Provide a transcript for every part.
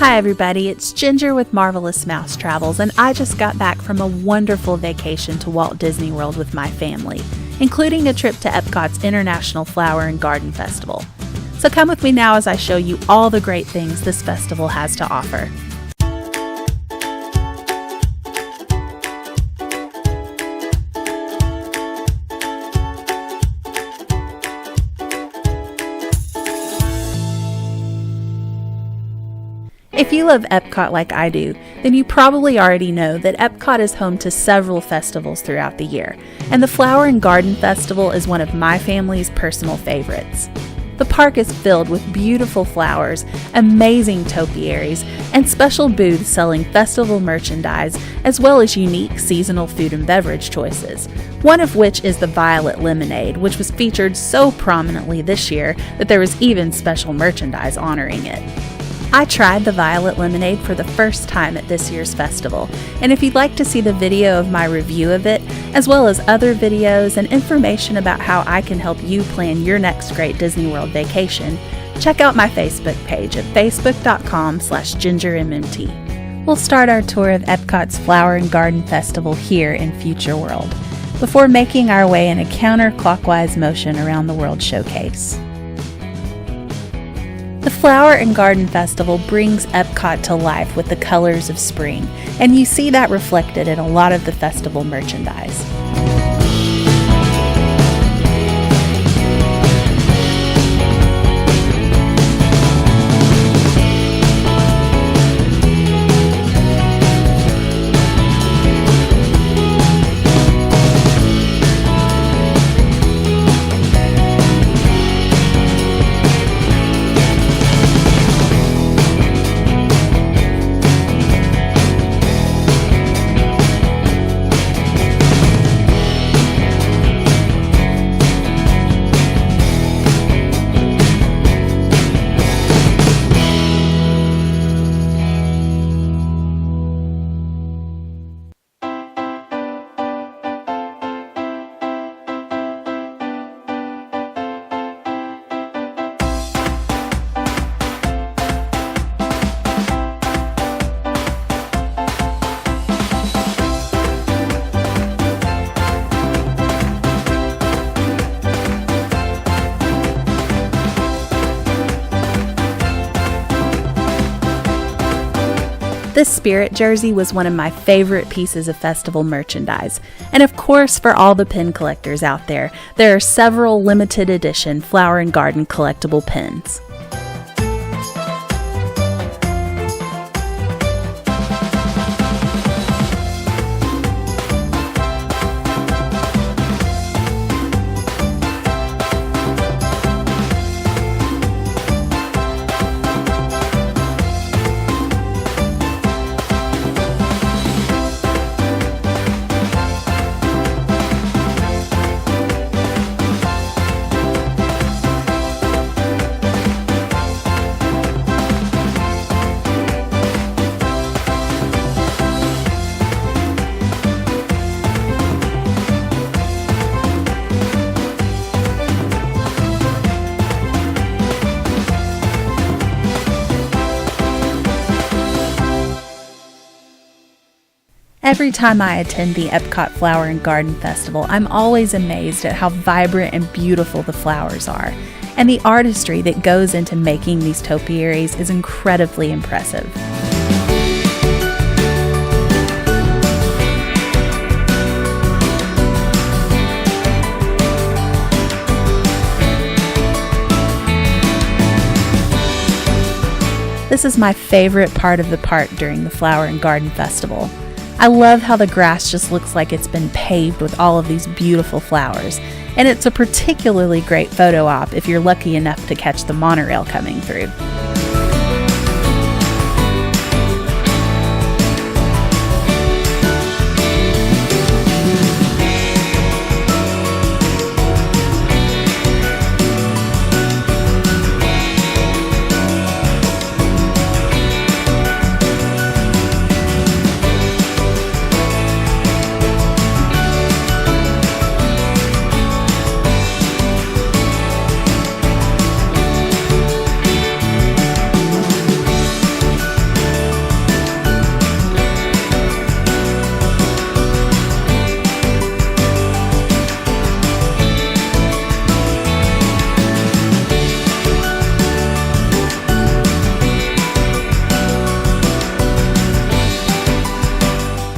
Hi everybody, it's Ginger with Marvelous Mouse Travels, and I just got back from a wonderful vacation to Walt Disney World with my family, including a trip to Epcot's International Flower and Garden Festival. So come with me now as I show you all the great things this festival has to offer. If you love Epcot like I do, then you probably already know that Epcot is home to several festivals throughout the year, and the Flower and Garden Festival is one of my family's personal favorites. The park is filled with beautiful flowers, amazing topiaries, and special booths selling festival merchandise, as well as unique seasonal food and beverage choices, one of which is the Violet Lemonade, which was featured so prominently this year that there was even special merchandise honoring it. I tried the Violet Lemonade for the first time at this year's festival, and if you'd like to see the video of my review of it, as well as other videos and information about how I can help you plan your next great Disney World vacation, check out my Facebook page at facebook.com/gingermmt. We'll start our tour of Epcot's Flower and Garden Festival here in Future World, before making our way in a counterclockwise motion around the World Showcase. The Flower and Garden Festival brings Epcot to life with the colors of spring, and you see that reflected in a lot of the festival merchandise. This Spirit jersey was one of my favorite pieces of festival merchandise, and of course for all the pin collectors out there, there are several limited edition Flower and Garden collectible pins. Every time I attend the Epcot Flower and Garden Festival, I'm always amazed at how vibrant and beautiful the flowers are, and the artistry that goes into making these topiaries is incredibly impressive. This is my favorite part of the park during the Flower and Garden Festival. I love how the grass just looks like it's been paved with all of these beautiful flowers, and it's a particularly great photo op if you're lucky enough to catch the monorail coming through.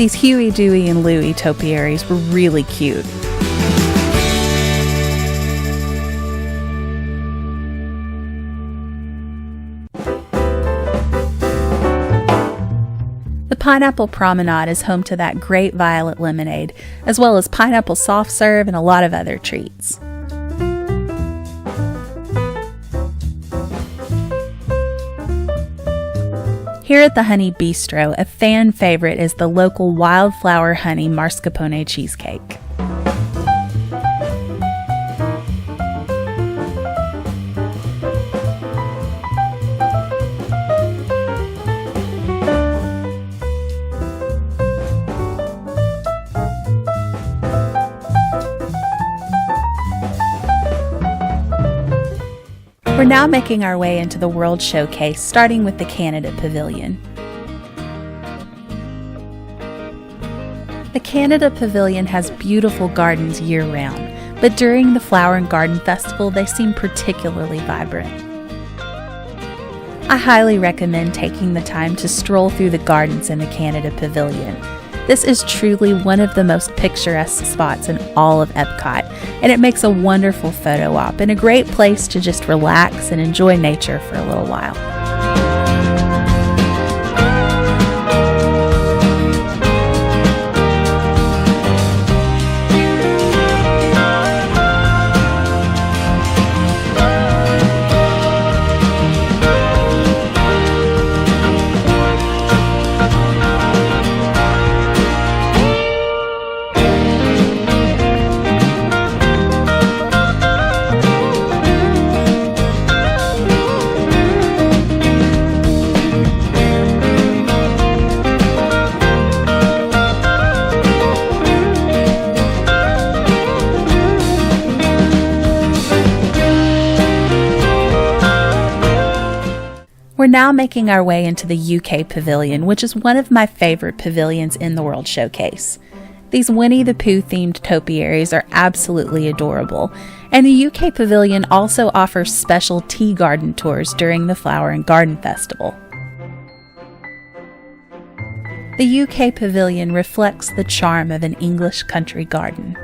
These Huey, Dewey, and Louie topiaries were really cute. The Pineapple Promenade is home to that great violet lemonade, as well as pineapple soft serve and a lot of other treats. Here at the Honey Bistro, a fan favorite is the local Wildflower Honey Mascarpone cheesecake. We're now making our way into the World Showcase, starting with the Canada Pavilion. The Canada Pavilion has beautiful gardens year-round, but during the Flower and Garden Festival they seem particularly vibrant. I highly recommend taking the time to stroll through the gardens in the Canada Pavilion. This is truly one of the most picturesque spots in all of Epcot, and it makes a wonderful photo op and a great place to just relax and enjoy nature for a little while. We're now making our way into the UK Pavilion, which is one of my favorite pavilions in the World Showcase. These Winnie the Pooh themed topiaries are absolutely adorable, and the UK Pavilion also offers special tea garden tours during the Flower and Garden Festival. The UK Pavilion reflects the charm of an English country garden.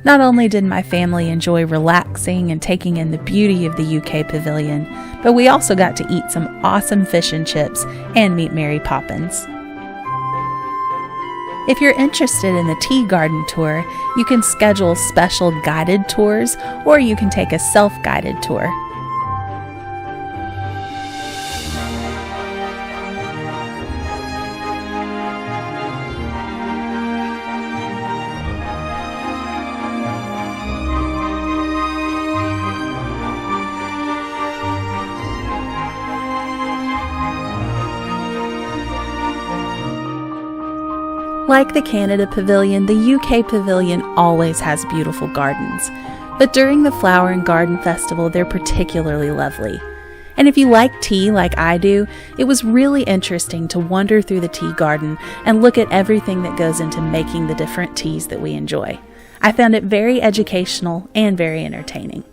Not only did my family enjoy relaxing and taking in the beauty of the UK Pavilion, but we also got to eat some awesome fish and chips and meet Mary Poppins. If you're interested in the tea garden tour, you can schedule special guided tours, or you can take a self-guided tour. Like the Canada Pavilion, the UK Pavilion always has beautiful gardens, but during the Flower and Garden Festival they're particularly lovely. And if you like tea like I do, it was really interesting to wander through the tea garden and look at everything that goes into making the different teas that we enjoy. I found it very educational and very entertaining.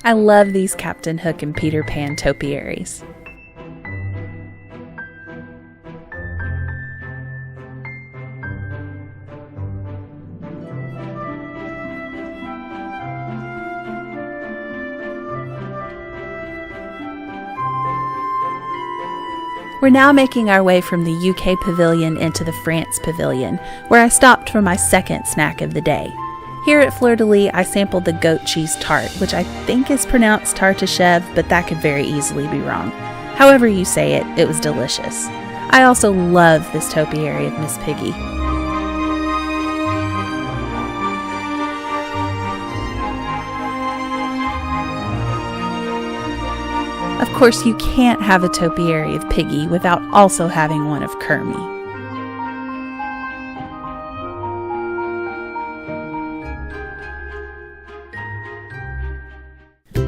I love these Captain Hook and Peter Pan topiaries. We're now making our way from the UK Pavilion into the France Pavilion, where I stopped for my second snack of the day. Here at Fleur de Lis, I sampled the goat cheese tart, which I think is pronounced tartesheve, but that could very easily be wrong. However you say it, it was delicious. I also love this topiary of Miss Piggy. Of course, you can't have a topiary of Piggy without also having one of Kermie.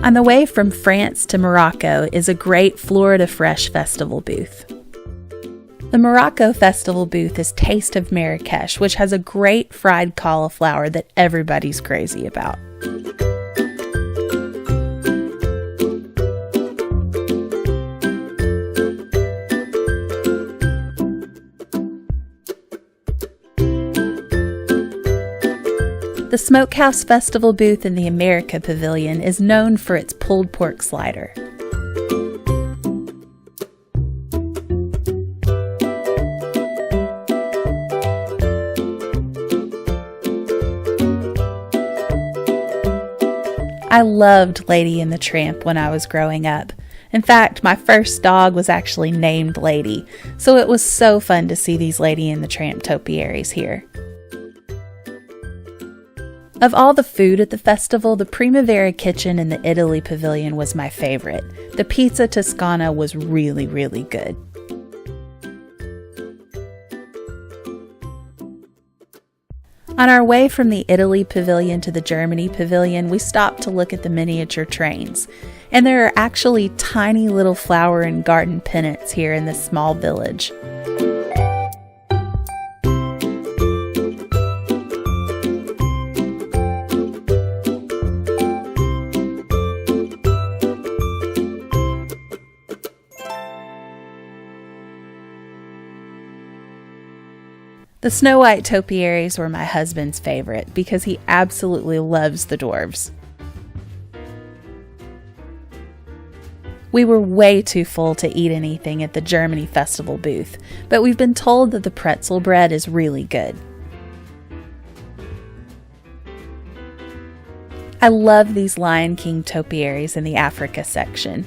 On the way from France to Morocco is a great Florida Fresh Festival booth. The Morocco Festival booth is Taste of Marrakesh, which has a great fried cauliflower that everybody's crazy about. The Smokehouse Festival booth in the America Pavilion is known for its pulled pork slider. I loved Lady and the Tramp when I was growing up. In fact, my first dog was actually named Lady, so it was so fun to see these Lady and the Tramp topiaries here. Of all the food at the festival, the Primavera Kitchen in the Italy Pavilion was my favorite. The pizza Toscana was really, really good. On our way from the Italy Pavilion to the Germany Pavilion, we stopped to look at the miniature trains. And there are actually tiny little flower and garden pennants here in this small village. The Snow White topiaries were my husband's favorite because he absolutely loves the dwarves. We were way too full to eat anything at the Germany Festival booth, but we've been told that the pretzel bread is really good. I love these Lion King topiaries in the Africa section.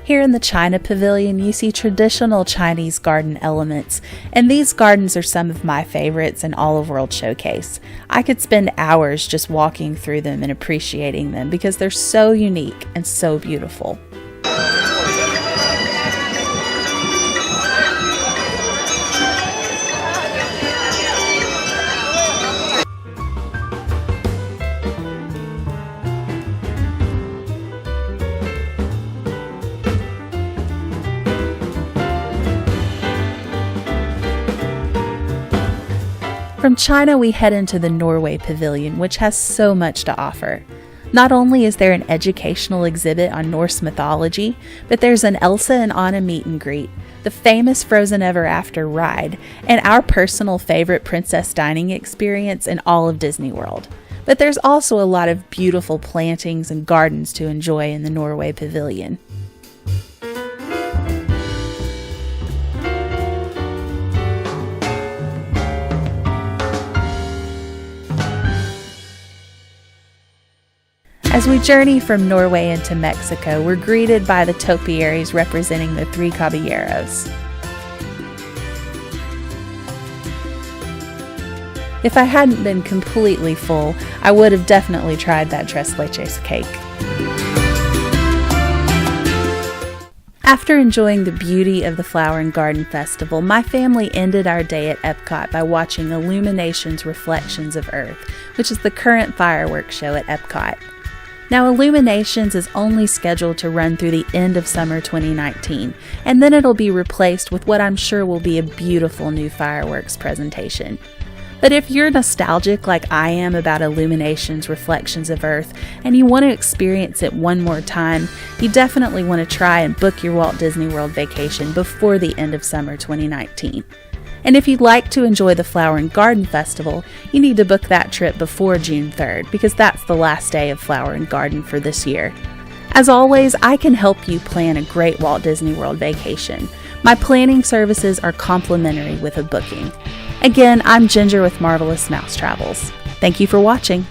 Here in the China Pavilion, you see traditional Chinese garden elements, and these gardens are some of my favorites in All of World Showcase. I could spend hours just walking through them and appreciating them because they're so unique and so beautiful. From China, we head into the Norway Pavilion, which has so much to offer. Not only is there an educational exhibit on Norse mythology, but there's an Elsa and Anna meet and greet, the famous Frozen Ever After ride, and our personal favorite princess dining experience in all of Disney World. But there's also a lot of beautiful plantings and gardens to enjoy in the Norway Pavilion. As we journey from Norway into Mexico, we're greeted by the topiaries representing the Three Caballeros. If I hadn't been completely full, I would have definitely tried that tres leches cake. After enjoying the beauty of the Flower and Garden Festival, my family ended our day at Epcot by watching Illumination's Reflections of Earth, which is the current fireworks show at Epcot. Now, Illuminations is only scheduled to run through the end of summer 2019, and then it'll be replaced with what I'm sure will be a beautiful new fireworks presentation. But if you're nostalgic like I am about Illumination's Reflections of Earth, and you want to experience it one more time, you definitely want to try and book your Walt Disney World vacation before the end of summer 2019. And if you'd like to enjoy the Flower and Garden Festival, you need to book that trip before June 3rd, because that's the last day of Flower and Garden for this year. As always, I can help you plan a great Walt Disney World vacation. My planning services are complimentary with a booking. Again, I'm Ginger with Marvelous Mouse Travels. Thank you for watching.